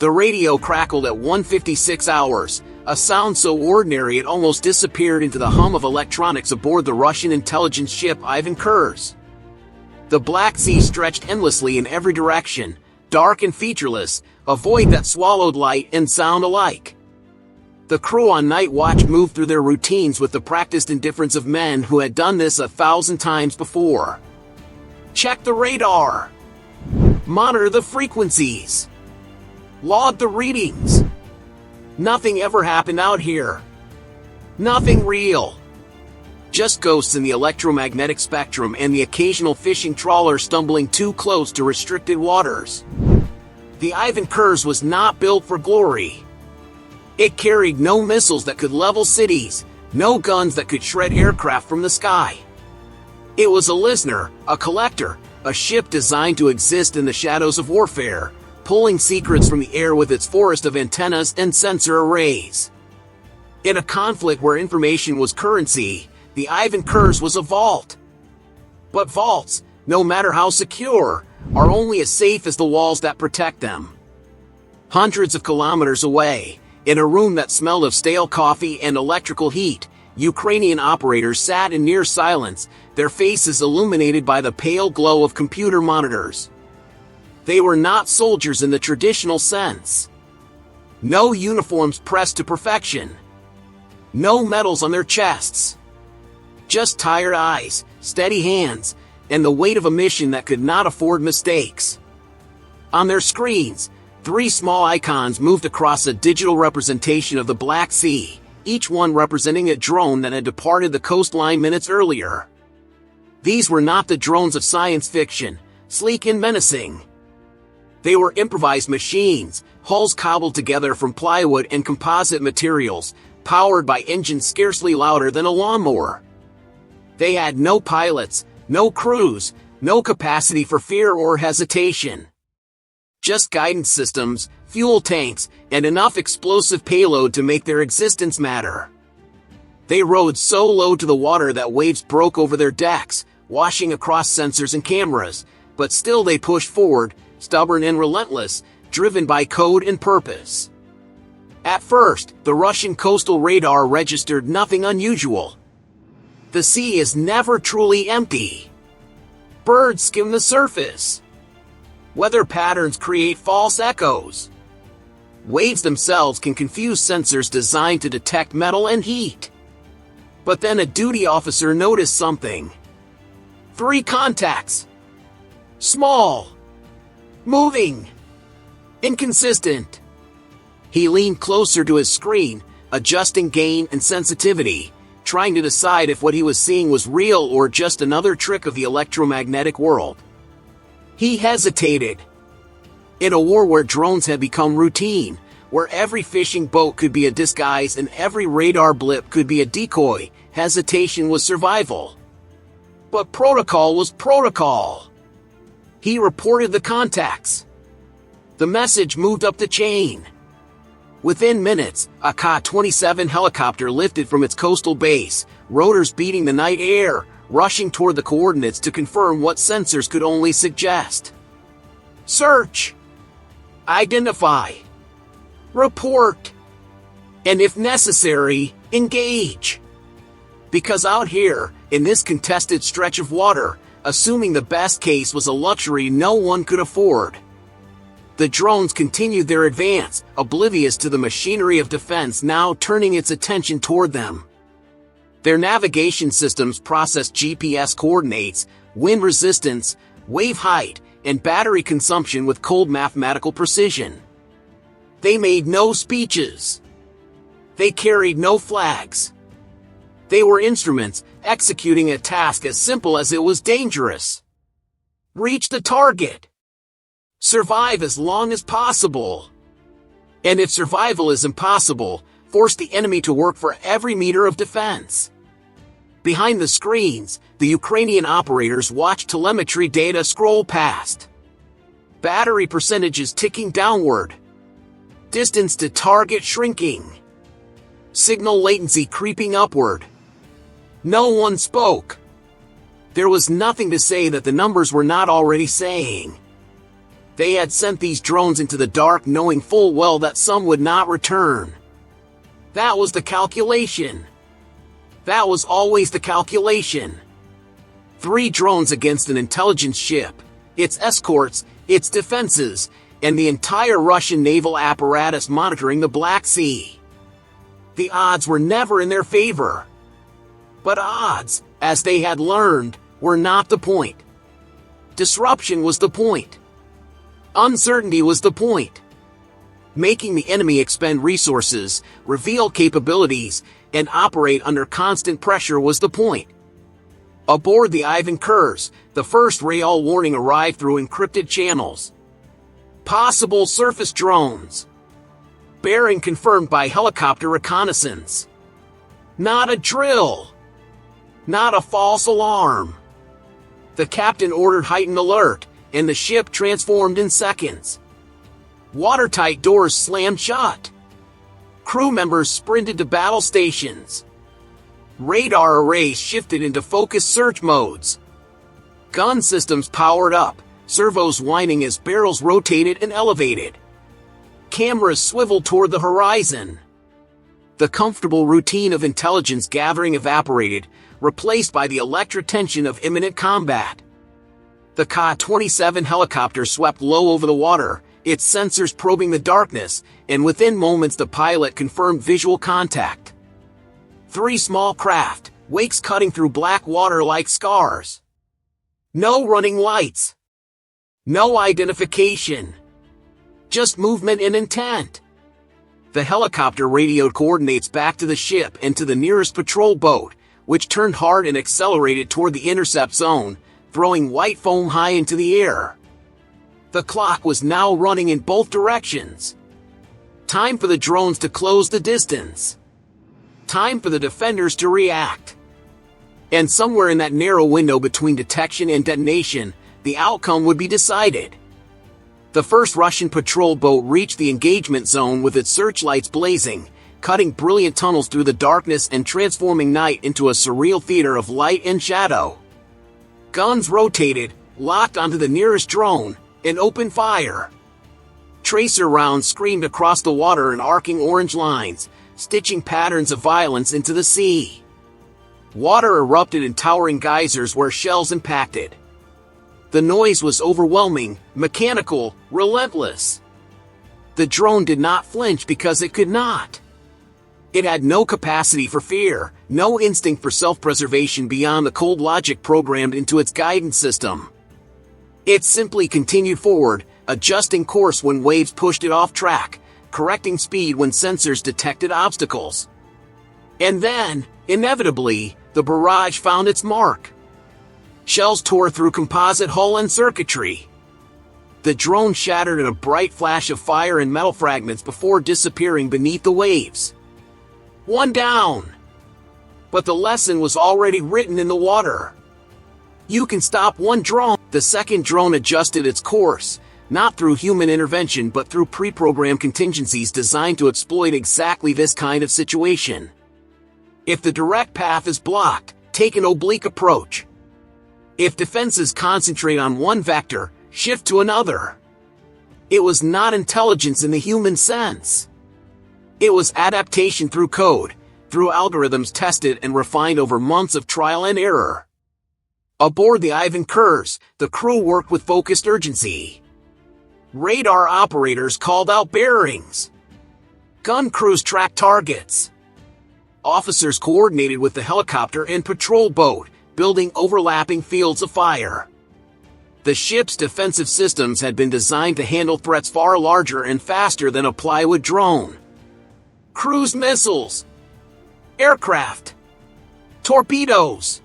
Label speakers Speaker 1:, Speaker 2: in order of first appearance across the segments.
Speaker 1: The radio crackled at 1:56 hours, a sound so ordinary it almost disappeared into the hum of electronics aboard the Russian intelligence ship Ivan Khurs. The Black Sea stretched endlessly in every direction, dark and featureless, a void that swallowed light and sound alike. The crew on night watch moved through their routines with the practiced indifference of men who had done this 1,000 times before. Check the radar. Monitor the frequencies. Log the readings. Nothing ever happened out here. Nothing real. Just ghosts in the electromagnetic spectrum and the occasional fishing trawler stumbling too close to restricted waters. The Ivan Khurs was not built for glory. It carried no missiles that could level cities, no guns that could shred aircraft from the sky. It was a listener, a collector, a ship designed to exist in the shadows of warfare, pulling secrets from the air with its forest of antennas and sensor arrays. In a conflict where information was currency, the Ivan Khurs was a vault. But vaults, no matter how secure, are only as safe as the walls that protect them. Hundreds of kilometers away, in a room that smelled of stale coffee and electrical heat, Ukrainian operators sat in near silence, their faces illuminated by the pale glow of computer monitors. They were not soldiers in the traditional sense. No uniforms pressed to perfection. No medals on their chests. Just tired eyes, steady hands, and the weight of a mission that could not afford mistakes. On their screens, 3 small icons moved across a digital representation of the Black Sea, each one representing a drone that had departed the coastline minutes earlier. These were not the drones of science fiction, sleek and menacing. They were improvised machines, hulls cobbled together from plywood and composite materials, powered by engines scarcely louder than a lawnmower. They had no pilots, no crews, no capacity for fear or hesitation. Just guidance systems, fuel tanks, and enough explosive payload to make their existence matter. They rode so low to the water that waves broke over their decks, washing across sensors and cameras, but still they pushed forward, stubborn and relentless, driven by code and purpose. At first, the Russian coastal radar registered nothing unusual. The sea is never truly empty. Birds skim the surface. Weather patterns create false echoes. Waves themselves can confuse sensors designed to detect metal and heat. But then a duty officer noticed something. 3 contacts. Small. Moving. Inconsistent. He leaned closer to his screen, adjusting gain and sensitivity, trying to decide if what he was seeing was real or just another trick of the electromagnetic world. He hesitated. In a war where drones had become routine, where every fishing boat could be a disguise and every radar blip could be a decoy, hesitation was survival. But protocol was protocol. He reported the contacts. The message moved up the chain. Within minutes, a Ka-27 helicopter lifted from its coastal base, rotors beating the night air, rushing toward the coordinates to confirm what sensors could only suggest. Search. Identify. Report. And if necessary, engage. Because out here, in this contested stretch of water, assuming the best case was a luxury no one could afford. The drones continued their advance, oblivious to the machinery of defense now turning its attention toward them. Their navigation systems processed GPS coordinates, wind resistance, wave height, and battery consumption with cold mathematical precision. They made no speeches. They carried no flags. They were instruments, executing a task as simple as it was dangerous. Reach the target. Survive as long as possible. And if survival is impossible, force the enemy to work for every meter of defense. Behind the screens, the Ukrainian operators watched telemetry data scroll past. Battery percentages ticking downward. Distance to target shrinking. Signal latency creeping upward. No one spoke. There was nothing to say that the numbers were not already saying. They had sent these drones into the dark knowing full well that some would not return. That was the calculation. That was always the calculation. 3 drones against an intelligence ship, its escorts, its defenses, and the entire Russian naval apparatus monitoring the Black Sea. The odds were never in their favor. But odds, as they had learned, were not the point. Disruption was the point. Uncertainty was the point. Making the enemy expend resources, reveal capabilities, and operate under constant pressure was the point. Aboard the Ivan Khurs, the first radar warning arrived through encrypted channels. Possible surface drones. Bearing confirmed by helicopter reconnaissance. Not a drill. Not a false alarm. The captain ordered heightened alert, and the ship transformed in seconds. Watertight doors slammed shut. Crew members sprinted to battle stations. Radar arrays shifted into focused search modes. Gun systems powered up, servos whining as barrels rotated and elevated. Cameras swiveled toward the horizon. The comfortable routine of intelligence gathering evaporated, replaced by the electric tension of imminent combat. The Ka-27 helicopter swept low over the water, its sensors probing the darkness, and within moments the pilot confirmed visual contact. 3 small craft, wakes cutting through black water like scars. No running lights. No identification. Just movement and intent. The helicopter radioed coordinates back to the ship and to the nearest patrol boat, which turned hard and accelerated toward the intercept zone, throwing white foam high into the air. The clock was now running in both directions. Time for the drones to close the distance. Time for the defenders to react. And somewhere in that narrow window between detection and detonation, the outcome would be decided. The first Russian patrol boat reached the engagement zone with its searchlights blazing, cutting brilliant tunnels through the darkness and transforming night into a surreal theater of light and shadow. Guns rotated, locked onto the nearest drone, and opened fire. Tracer rounds screamed across the water in arcing orange lines, stitching patterns of violence into the sea. Water erupted in towering geysers where shells impacted. The noise was overwhelming, mechanical, relentless. The drone did not flinch because it could not. It had no capacity for fear, no instinct for self-preservation beyond the cold logic programmed into its guidance system. It simply continued forward, adjusting course when waves pushed it off track, correcting speed when sensors detected obstacles. And then, inevitably, the barrage found its mark. Shells tore through composite hull and circuitry. The drone shattered in a bright flash of fire and metal fragments before disappearing beneath the waves. One down. But the lesson was already written in the water. You can stop one drone. The second drone adjusted its course, not through human intervention but through pre-programmed contingencies designed to exploit exactly this kind of situation. If the direct path is blocked, take an oblique approach. If defenses concentrate on one vector, shift to another. It was not intelligence in the human sense. It was adaptation through code, through algorithms tested and refined over months of trial and error. Aboard the Ivan Khurs, the crew worked with focused urgency. Radar operators called out bearings. Gun crews tracked targets. Officers coordinated with the helicopter and patrol boat, building overlapping fields of fire. The ship's defensive systems had been designed to handle threats far larger and faster than a plywood drone. Cruise missiles, aircraft, torpedoes.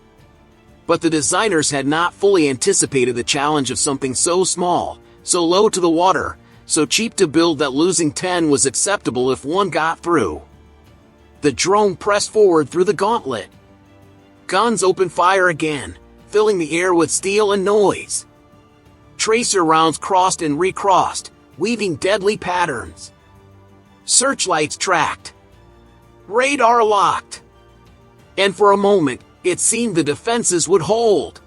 Speaker 1: But the designers had not fully anticipated the challenge of something so small, so low to the water, so cheap to build that losing 10 was acceptable if one got through. The drone pressed forward through the gauntlet. Guns opened fire again, filling the air with steel and noise. Tracer rounds crossed and recrossed, weaving deadly patterns. Searchlights tracked. Radar locked. And for a moment, it seemed the defenses would hold.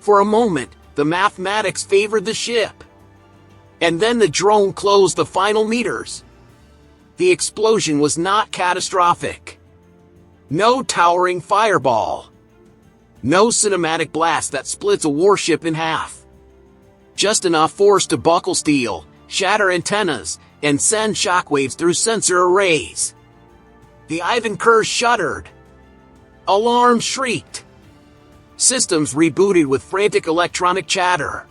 Speaker 1: For a moment, the mathematics favored the ship. And then the drone closed the final meters. The explosion was not catastrophic. No towering fireball. No cinematic blast that splits a warship in half. Just enough force to buckle steel, shatter antennas, and send shockwaves through sensor arrays. The Ivan Khurs shuddered. Alarms shrieked. Systems rebooted with frantic electronic chatter.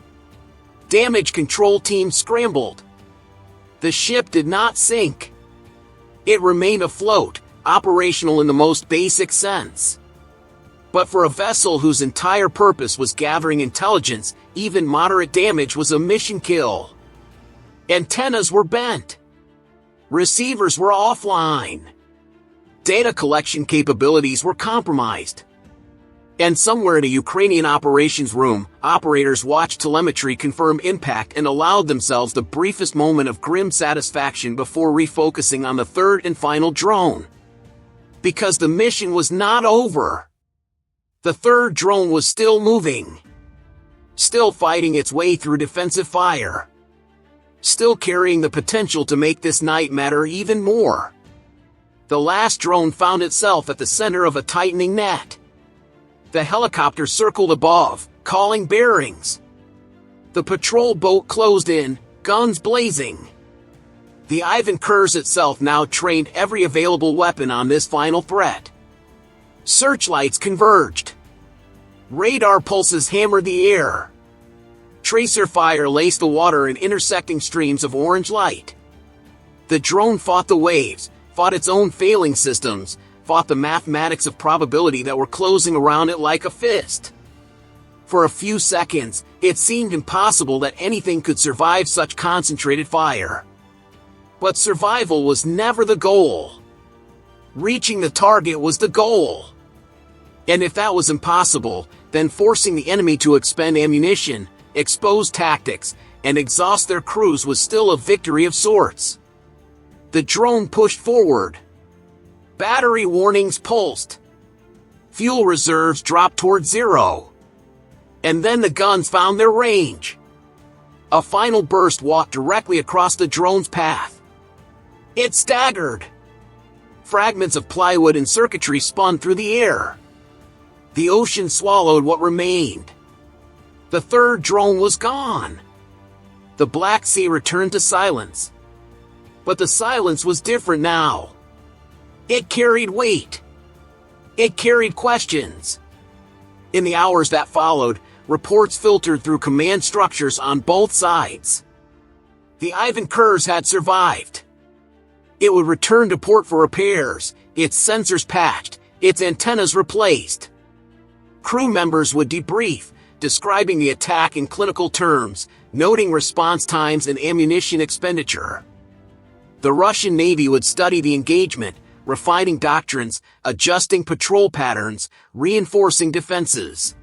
Speaker 1: Damage control teams scrambled. The ship did not sink. It remained afloat, operational in the most basic sense. But for a vessel whose entire purpose was gathering intelligence, even moderate damage was a mission kill. Antennas were bent. Receivers were offline. Data collection capabilities were compromised. And somewhere in a Ukrainian operations room, operators watched telemetry confirm impact and allowed themselves the briefest moment of grim satisfaction before refocusing on the third and final drone. Because the mission was not over. The third drone was still moving. Still fighting its way through defensive fire. Still carrying the potential to make this night matter even more. The last drone found itself at the center of a tightening net. The helicopter circled above, calling bearings. The patrol boat closed in, guns blazing. The Ivan Khurs itself now trained every available weapon on this final threat. Searchlights converged. Radar pulses hammered the air. Tracer fire laced the water in intersecting streams of orange light. The drone fought the waves, fought its own failing systems, fought the mathematics of probability that were closing around it like a fist. For a few seconds, it seemed impossible that anything could survive such concentrated fire. But survival was never the goal. Reaching the target was the goal. And if that was impossible, then forcing the enemy to expend ammunition, expose tactics, and exhaust their crews was still a victory of sorts. The drone pushed forward. Battery warnings pulsed. Fuel reserves dropped toward zero. And then the guns found their range. A final burst walked directly across the drone's path. It staggered. Fragments of plywood and circuitry spun through the air. The ocean swallowed what remained. The third drone was gone. The Black Sea returned to silence. But the silence was different now. It carried weight. It carried questions. In the hours that followed, reports filtered through command structures on both sides. The Ivan Khurs had survived. It would return to port for repairs, its sensors patched, its antennas replaced. Crew members would debrief, describing the attack in clinical terms, noting response times and ammunition expenditure. The Russian Navy would study the engagement, refining doctrines, adjusting patrol patterns, reinforcing defenses.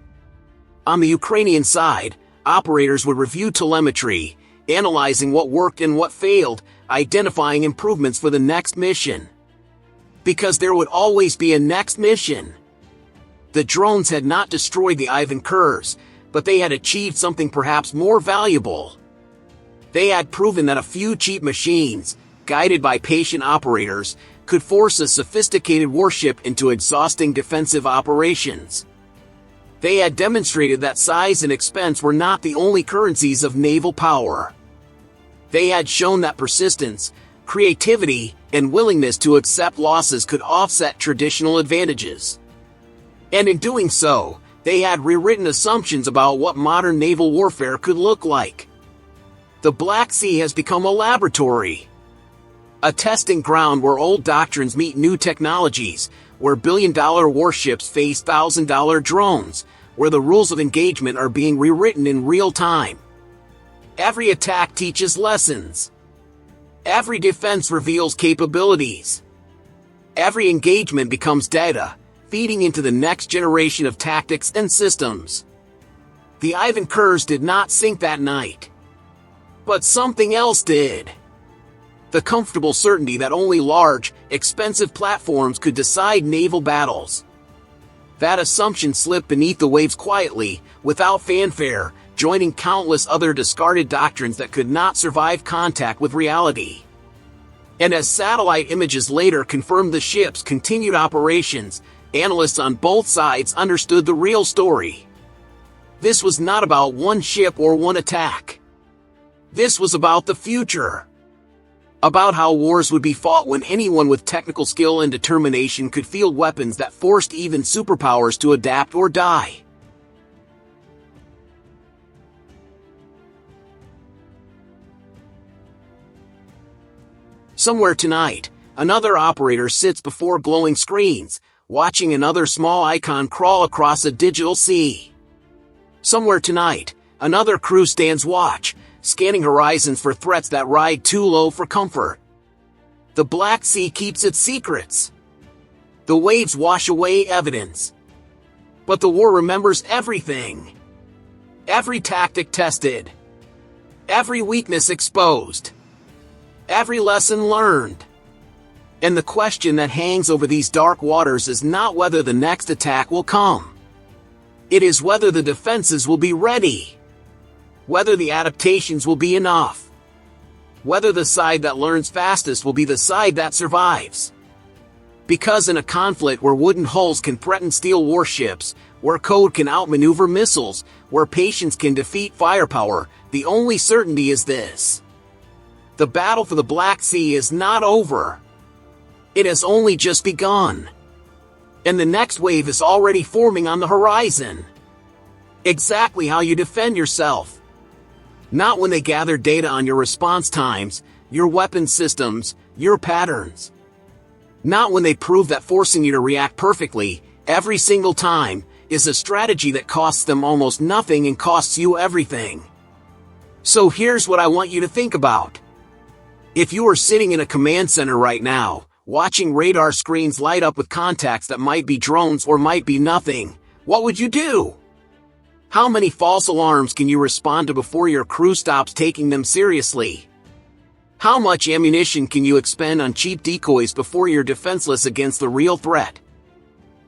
Speaker 1: On the Ukrainian side, operators would review telemetry, analyzing what worked and what failed, identifying improvements for the next mission. Because there would always be a next mission. The drones had not destroyed the Ivan Khurs, but they had achieved something perhaps more valuable. They had proven that a few cheap machines, guided by patient operators, could force a sophisticated warship into exhausting defensive operations. They had demonstrated that size and expense were not the only currencies of naval power. They had shown that persistence, creativity, and willingness to accept losses could offset traditional advantages. And in doing so, they had rewritten assumptions about what modern naval warfare could look like. The Black Sea has become a laboratory. A testing ground where old doctrines meet new technologies, where billion-dollar warships face $1,000 drones, where the rules of engagement are being rewritten in real time. Every attack teaches lessons. Every defense reveals capabilities. Every engagement becomes data, feeding into the next generation of tactics and systems. The Ivan Khurs did not sink that night. But something else did. The comfortable certainty that only large, expensive platforms could decide naval battles. That assumption slipped beneath the waves quietly, without fanfare, joining countless other discarded doctrines that could not survive contact with reality. And as satellite images later confirmed the ship's continued operations, analysts on both sides understood the real story. This was not about one ship or one attack. This was about the future. About how wars would be fought when anyone with technical skill and determination could field weapons that forced even superpowers to adapt or die. Somewhere tonight, another operator sits before glowing screens, watching another small icon crawl across a digital sea. Somewhere tonight, another crew stands watch, scanning horizons for threats that ride too low for comfort. The Black Sea keeps its secrets. The waves wash away evidence. But the war remembers everything. Every tactic tested. Every weakness exposed. Every lesson learned. And the question that hangs over these dark waters is not whether the next attack will come. It is whether the defenses will be ready. Whether the adaptations will be enough. Whether the side that learns fastest will be the side that survives. Because in a conflict where wooden hulls can threaten steel warships, where code can outmaneuver missiles, where patience can defeat firepower, the only certainty is this. The battle for the Black Sea is not over. It has only just begun. And the next wave is already forming on the horizon. Exactly how you defend yourself. Not when they gather data on your response times, your weapon systems, your patterns. Not when they prove that forcing you to react perfectly, every single time, is a strategy that costs them almost nothing and costs you everything. So here's what I want you to think about. If you were sitting in a command center right now, watching radar screens light up with contacts that might be drones or might be nothing, what would you do? How many false alarms can you respond to before your crew stops taking them seriously? How much ammunition can you expend on cheap decoys before you're defenseless against the real threat?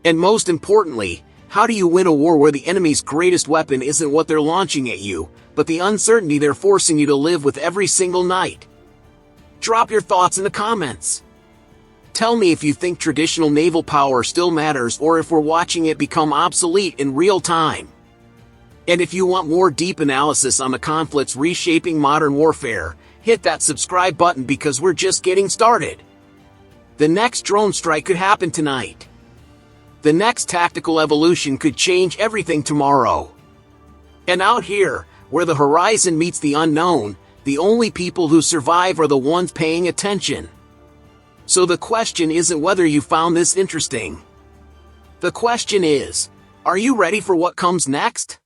Speaker 1: And most importantly, how do you win a war where the enemy's greatest weapon isn't what they're launching at you, but the uncertainty they're forcing you to live with every single night? Drop your thoughts in the comments. Tell me if you think traditional naval power still matters or if we're watching it become obsolete in real time. And if you want more deep analysis on the conflicts reshaping modern warfare, hit that subscribe button because we're just getting started. The next drone strike could happen tonight. The next tactical evolution could change everything tomorrow. And out here, where the horizon meets the unknown, the only people who survive are the ones paying attention. So the question isn't whether you found this interesting. The question is, are you ready for what comes next?